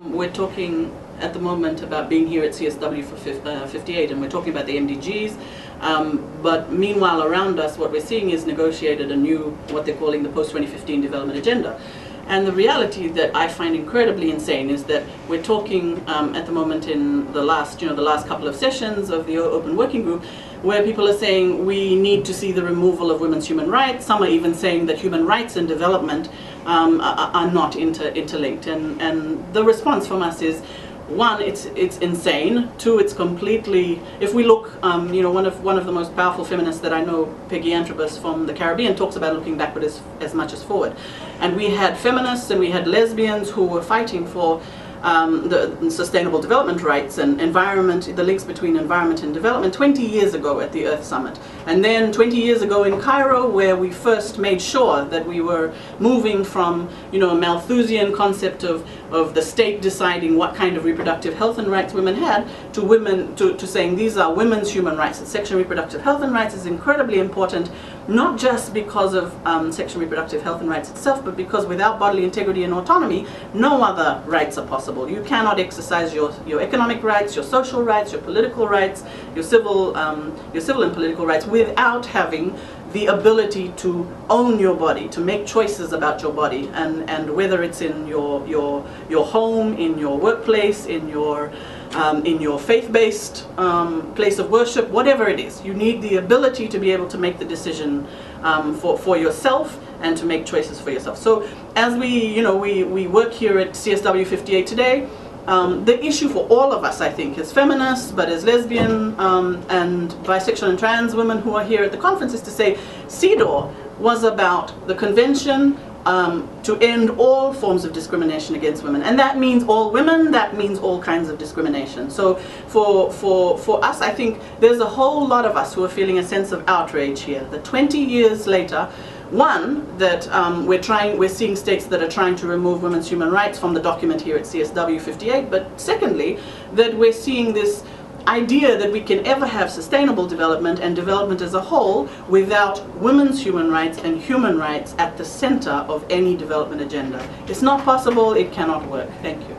We're talking at the moment about being here at CSW for 58, and we're talking about the MDGs, but meanwhile around us what we're seeing is negotiated a new, what they're calling the post-2015 development agenda. And the reality that I find incredibly insane is that we're talking at the moment in the last couple of sessions of the Open Working Group, where people are saying we need to see the removal of women's human rights. Some are even saying that human rights and development are not interlinked. And the response from us is, one, it's insane. Two, it's completely, if we look, one of the most powerful feminists that I know, Peggy Antrobus from the Caribbean, talks about looking backward as much as forward. And we had feminists and we had lesbians who were fighting for the sustainable development rights and environment, the links between environment and development 20 years ago at the Earth Summit. And then 20 years ago in Cairo, where we first made sure that we were moving from, a Malthusian concept of the state deciding what kind of reproductive health and rights women had, to saying these are women's human rights. And sexual and reproductive health and rights is incredibly important, not just because of sexual and reproductive health and rights itself, but because without bodily integrity and autonomy, no other rights are possible. You cannot exercise your economic rights, your social rights, your political rights, your civil and political rights without having the ability to own your body, to make choices about your body, and whether it's in your home, in your workplace, in your faith-based place of worship, whatever it is, you need the ability to be able to make the decision for yourself and to make choices for yourself. So as we work here at CSW 58 today, the issue for all of us, I think, as feminists, but as lesbian and bisexual and trans women who are here at the conference, is to say CEDAW was about the convention to end all forms of discrimination against women. And that means all women, that means all kinds of discrimination. So for us, I think there's a whole lot of us who are feeling a sense of outrage here. That 20 years later, one, that we're seeing states that are trying to remove women's human rights from the document here at CSW 58, but secondly, that we're seeing this idea that we can ever have sustainable development and development as a whole without women's human rights and human rights at the center of any development agenda. It's not possible, it cannot work. Thank you.